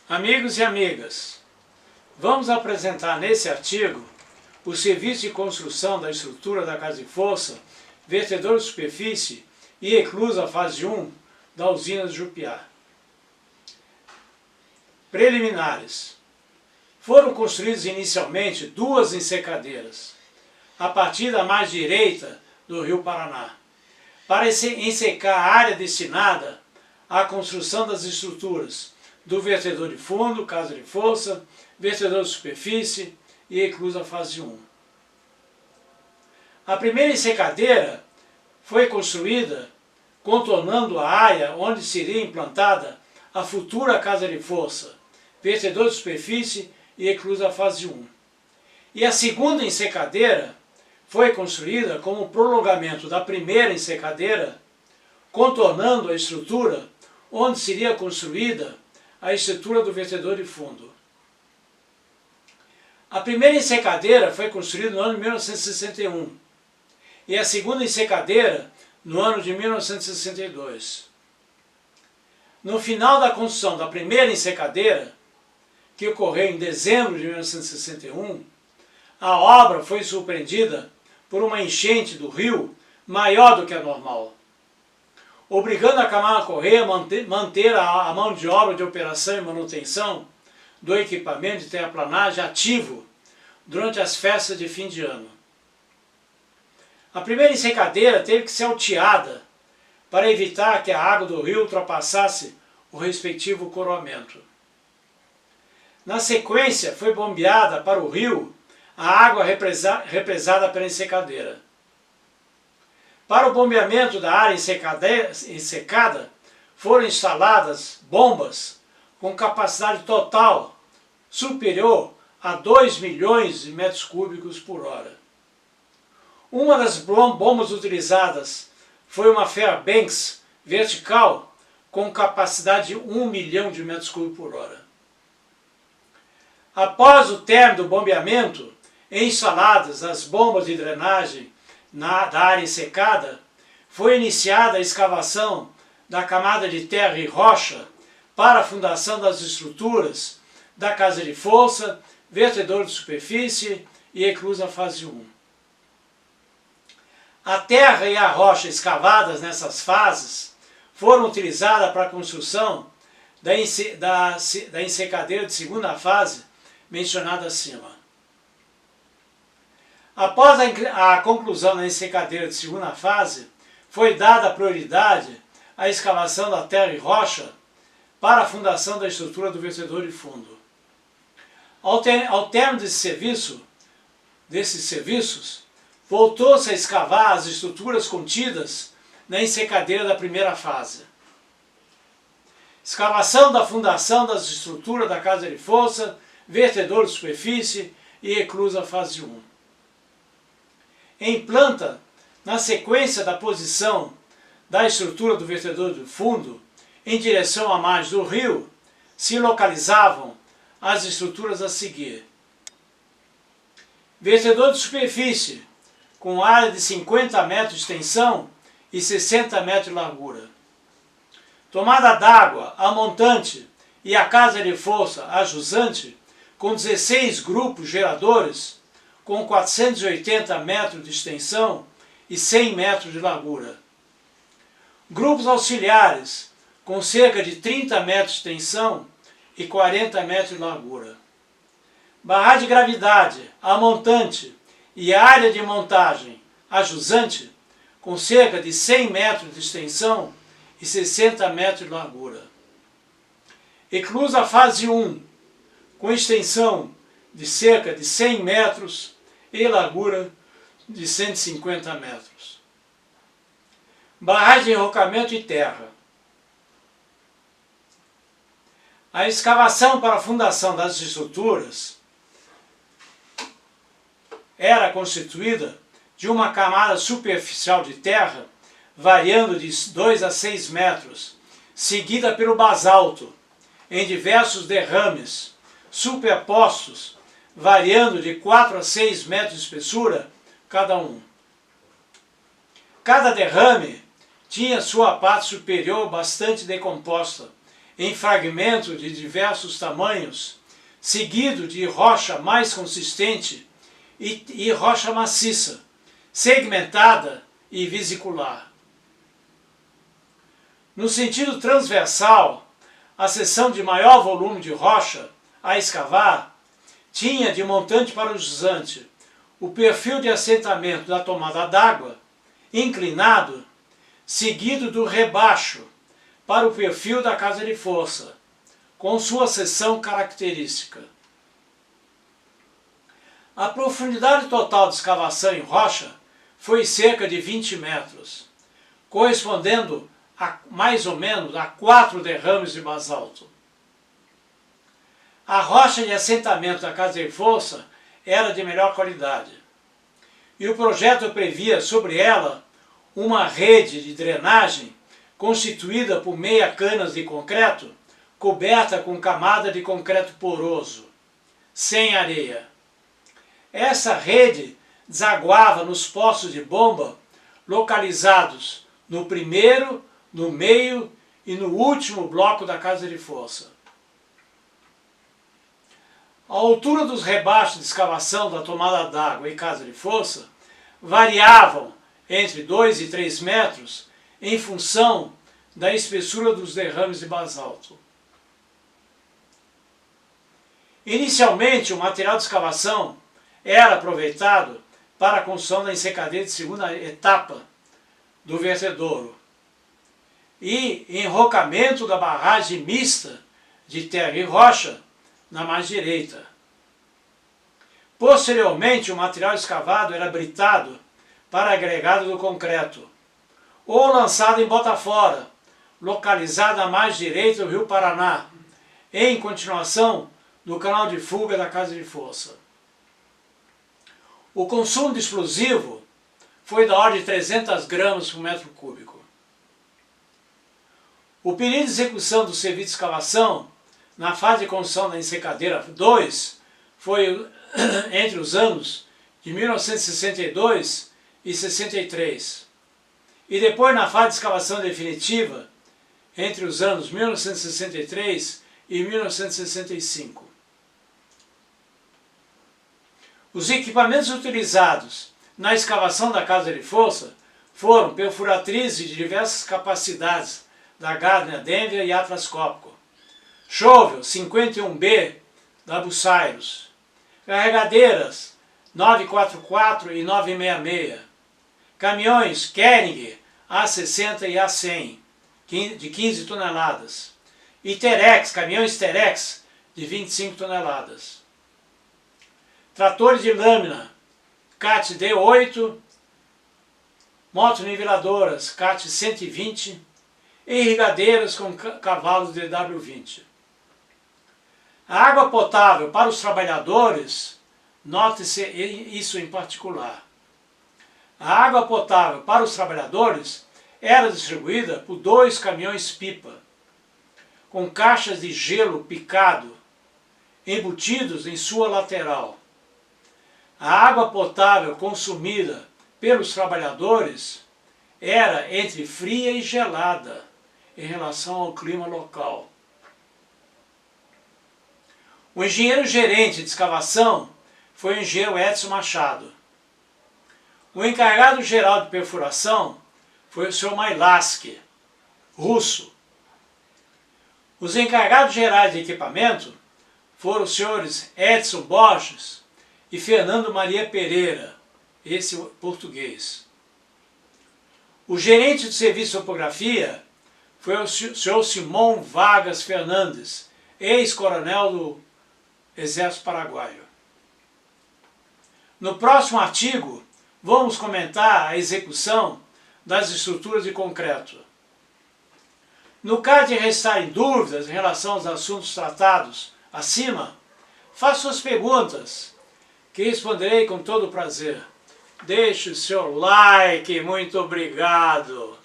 Amigos e amigas, vamos apresentar nesse artigo o serviço de construção da estrutura da casa de força, vertedor de superfície e eclusa fase 1 da usina de Jupiá. Preliminares. Foram construídas inicialmente duas ensecadeiras, a partir da margem direita do rio Paraná, para ensecar a área destinada à construção das estruturas do vertedor de fundo, casa de força, vertedor de superfície e eclusa fase 1. A primeira ensecadeira foi construída contornando a área onde seria implantada a futura casa de força, vertedor de superfície e eclusa fase 1. E a segunda ensecadeira foi construída como prolongamento da primeira ensecadeira, contornando a estrutura onde seria construída a estrutura do vertedor de fundo. A primeira ensecadeira foi construída no ano de 1961 e a segunda ensecadeira no ano de 1962. No final da construção da primeira ensecadeira, que ocorreu em dezembro de 1961, a obra foi surpreendida por uma enchente do rio maior do que a normal, obrigando a Camargo Corrêa a manter a mão de obra de operação e manutenção do equipamento de terraplanagem ativo durante as festas de fim de ano. A primeira ensecadeira teve que ser alteada para evitar que a água do rio ultrapassasse o respectivo coroamento. Na sequência, foi bombeada para o rio a água represada pela ensecadeira. Para o bombeamento da área ensecada, foram instaladas bombas com capacidade total superior a 2 milhões de metros cúbicos por hora. Uma das bombas utilizadas foi uma Fairbanks vertical com capacidade de 1 milhão de metros cúbicos por hora. Após o término do bombeamento, instaladas as bombas de drenagem da área ensecada, foi iniciada a escavação da camada de terra e rocha para a fundação das estruturas da casa de força, vertedor de superfície e eclusa fase 1. A terra e a rocha escavadas nessas fases foram utilizadas para a construção da ensecadeira de segunda fase mencionada acima. Após a conclusão da ensecadeira de segunda fase, foi dada prioridade à escavação da terra e rocha para a fundação da estrutura do vertedor de fundo. Ao término desses serviços, voltou-se a escavar as estruturas contidas na ensecadeira da primeira fase. Escavação da fundação das estruturas da casa de força, vertedor de superfície e eclusa fase 1. Em planta, na sequência da posição da estrutura do vertedor de fundo em direção à margem do rio, se localizavam as estruturas a seguir. Vertedor de superfície, com área de 50 metros de extensão e 60 metros de largura. Tomada d'água, a montante e a casa de força, a jusante, com 16 grupos geradores, com 480 metros de extensão e 100 metros de largura. Grupos auxiliares, com cerca de 30 metros de extensão e 40 metros de largura. Barragem de gravidade, a montante e área de montagem, a jusante, com cerca de 100 metros de extensão e 60 metros de largura. Eclusa fase 1, com extensão de cerca de 100 metros e largura de 150 metros. Barragem de enrocamento e terra. A escavação para a fundação das estruturas era constituída de uma camada superficial de terra, variando de 2 a 6 metros, seguida pelo basalto, em diversos derrames, superpostos, variando de 4 a 6 metros de espessura cada um. Cada derrame tinha sua parte superior bastante decomposta, em fragmentos de diversos tamanhos, seguido de rocha mais consistente e rocha maciça, segmentada e vesicular. No sentido transversal, a seção de maior volume de rocha a escavar tinha de montante para jusante o perfil de assentamento da tomada d'água, inclinado, seguido do rebaixo para o perfil da casa de força, com sua seção característica. A profundidade total de escavação em rocha foi cerca de 20 metros, correspondendo a mais ou menos a 4 derrames de basalto. A rocha de assentamento da casa de força era de melhor qualidade, e o projeto previa sobre ela uma rede de drenagem constituída por meia canas de concreto, coberta com camada de concreto poroso, sem areia. Essa rede desaguava nos poços de bomba localizados no primeiro, no meio e no último bloco da casa de força. A altura dos rebaixos de escavação da tomada d'água e casa de força variavam entre 2 e 3 metros em função da espessura dos derrames de basalto. Inicialmente, o material de escavação era aproveitado para a construção da ensecadeira de segunda etapa do vertedouro e enrocamento da barragem mista de terra e rocha na margem direita. Posteriormente, o material escavado era britado para agregado do concreto, ou lançado em Botafora, localizado à margem direita do rio Paraná, em continuação do canal de fuga da casa de força. O consumo de explosivo foi da ordem de 300 gramas por metro cúbico. O período de execução do serviço de escavação na fase de construção da ensecadeira 2 foi entre os anos de 1962 e 63, e depois na fase de escavação definitiva entre os anos 1963 e 1965. Os equipamentos utilizados na escavação da casa de força foram perfuratrizes de diversas capacidades da Gardner Denver e Atlas Copco, Shovel 51B da Bucyrus, carregadeiras 944 e 966, caminhões Kering A60 e A100 de 15 toneladas e Terex, caminhões Terex de 25 toneladas. Tratores de lâmina CAT D8, motoniveladoras CAT 120 e irrigadeiras com cavalos DW20. A água potável para os trabalhadores, note-se isso em particular. A água potável para os trabalhadores era distribuída por 2 caminhões-pipa, com caixas de gelo picado, embutidos em sua lateral. A água potável consumida pelos trabalhadores era entre fria e gelada em relação ao clima local. O engenheiro gerente de escavação foi o engenheiro Edson Machado. O encarregado geral de perfuração foi o Sr. Mailaski, russo. Os encarregados gerais de equipamento foram os senhores Edson Borges e Fernando Maria Pereira, esse português. O gerente de serviço de topografia foi o senhor Simão Vargas Fernandes, ex-coronel do Exército Paraguaio. No próximo artigo, vamos comentar a execução das estruturas de concreto. No caso de restarem dúvidas em relação aos assuntos tratados acima, faça suas perguntas, que responderei com todo prazer. Deixe o seu like, muito obrigado!